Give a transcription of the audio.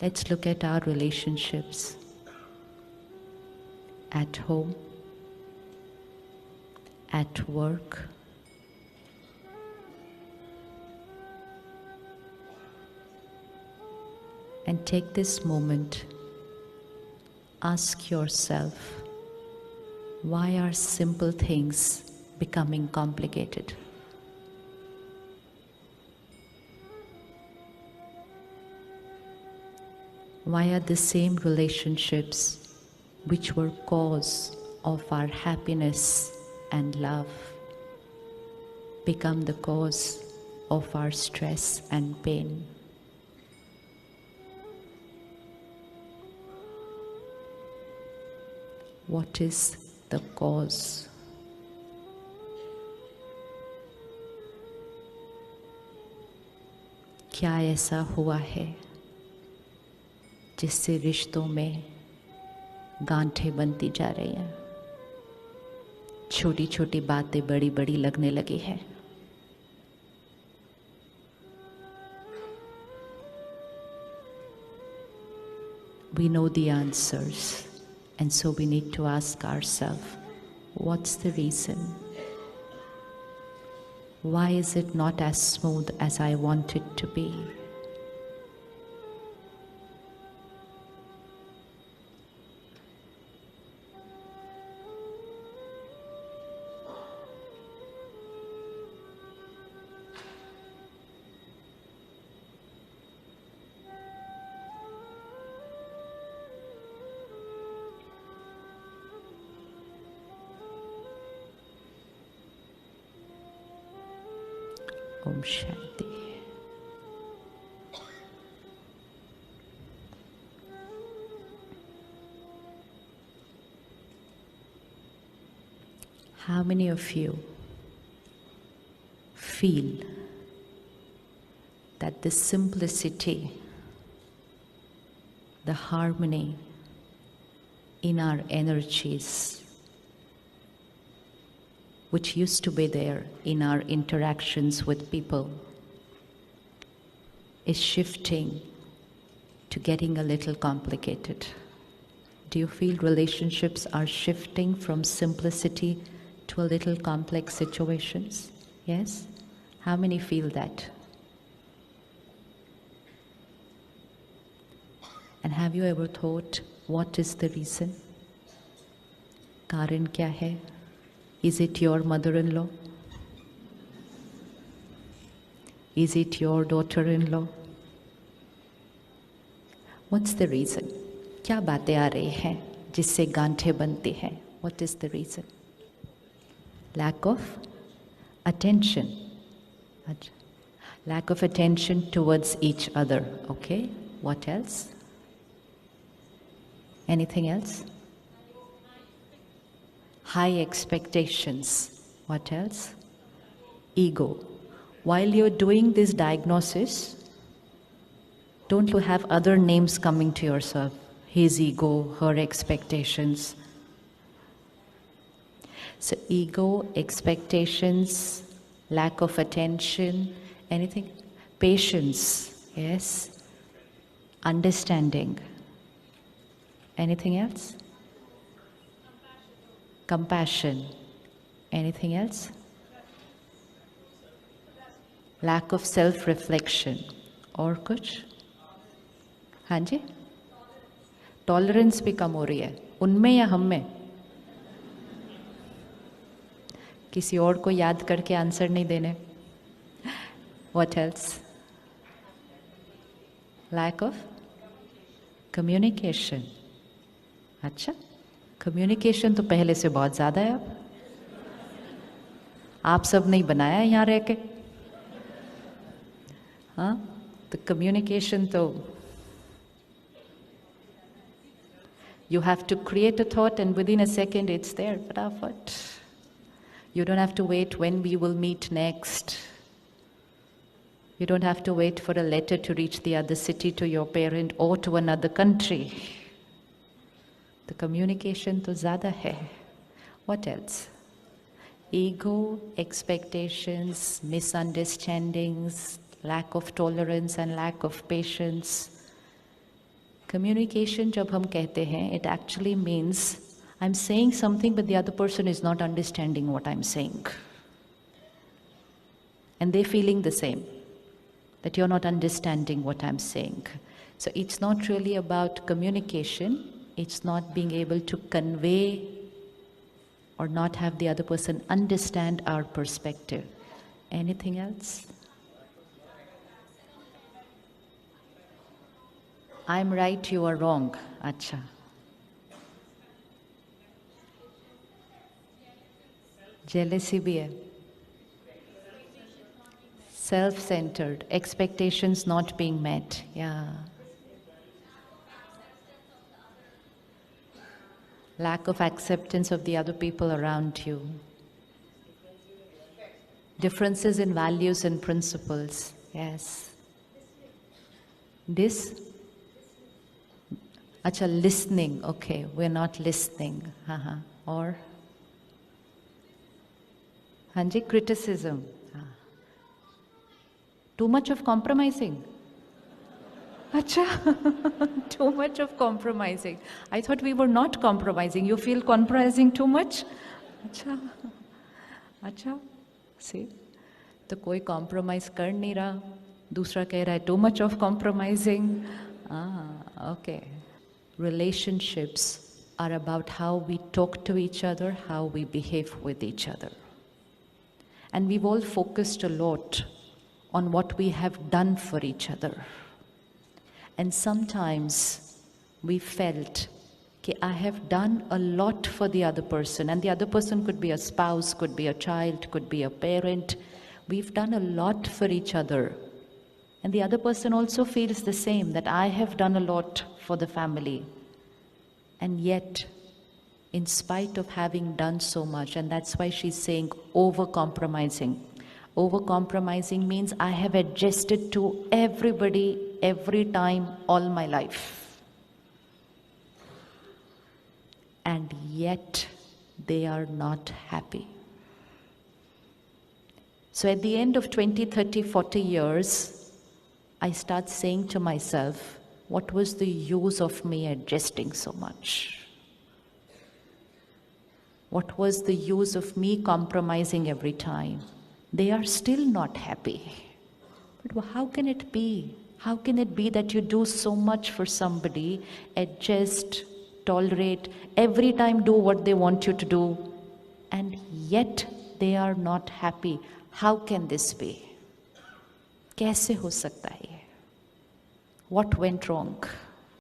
Let's look at our relationships at home, at work, and take this moment. Ask yourself, why are simple things becoming complicated? Why are the same relationships which were cause of our happiness and love become the cause of our stress and pain? What is the cause? क्या ऐसा हुआ है जिससे रिश्तों में गांठें बनती जा रही हैं, छोटी छोटी बातें बड़ी बड़ी लगने लगी है? We know the answers, and so we need to ask ourselves, what's the reason? Why is it not as smooth as I want it to be? Om Shanti. How many of you feel that the simplicity, the harmony in our energies, which used to be there in our interactions with people, is shifting to getting a little complicated? Do you feel relationships are shifting from simplicity to a little complex situations? Yes? How many feel that? And have you ever thought, what is the reason? Karan kya hai? Is it your mother-in-law? Is it your daughter-in-law? What's the reason? क्या बातें आ रही हैं जिससे गांठें बनती हैं? What is the reason? Lack of attention. Lack of attention towards each other. Okay, what else? Anything else? High expectations. What else? Ego. While you're doing this diagnosis, don't you have other names coming to yourself? His ego, her expectations. So ego, expectations, lack of attention, anything? Patience, yes. Understanding. Anything else? Compassion. Anything else? Lack of self-reflection. और कुछ? हाँ जी? Tolerance भी कम हो रही है, उनमें या हम में? किसी और को याद करके आंसर नहीं देने? What else? Lack of communication. अच्छा, कम्युनिकेशन तो पहले से बहुत ज़्यादा है अब. आप सब नहीं बनाया है यहाँ रह के, हाँ? तो कम्युनिकेशन तो you have to create a thought and within a second it's there, फटाफट. You don't have to wait when we will meet next. You don't have to wait for a letter to reach the other city to your parent or to another country. The communication to ज़्यादा है. What else? Ego, expectations, misunderstandings, lack of tolerance and lack of patience. Communication जब हम कहते हैं, it actually means I'm saying something but the other person is not understanding what I'm saying. And they're feeling the same, that you're not understanding what I'm saying. So it's not really about communication, it's not being able to convey or not have the other person understand our perspective. Anything else? I'm right, you are wrong. Acha. Jealousy bhi hai. Self-centered, expectations not being met. Yeah. Lack of acceptance of the other people around you. Differences in values and principles. Yes. This? Acha, listening. Okay, we're not listening. Or? Hanji, criticism. Too much of compromising. Acha, too much of compromising. I thought we were not compromising. You feel compromising too much? Acha, acha. See, तो कोई compromise कर नहीं रहा, दूसरा कह रहा है too much of compromising. Okay. Relationships are about how we talk to each other, how we behave with each other. And we've all focused a lot on what we have done for each other. And sometimes we felt that I have done a lot for the other person, and the other person could be a spouse, could be a child, could be a parent. We've done a lot for each other. And the other person also feels the same, that I have done a lot for the family. And yet, in spite of having done so much, and that's why she's saying over-compromising. Over-compromising means I have adjusted to everybody, every time, all my life. And yet, they are not happy. So at the end of 20, 30, 40 years, I start saying to myself, what was the use of me adjusting so much? What was the use of me compromising every time? They are still not happy. But how can it be? How can it be that you do so much for somebody, adjust, tolerate, every time do what they want you to do, and yet they are not happy? How can this be? कैसे हो सकता है? What went wrong?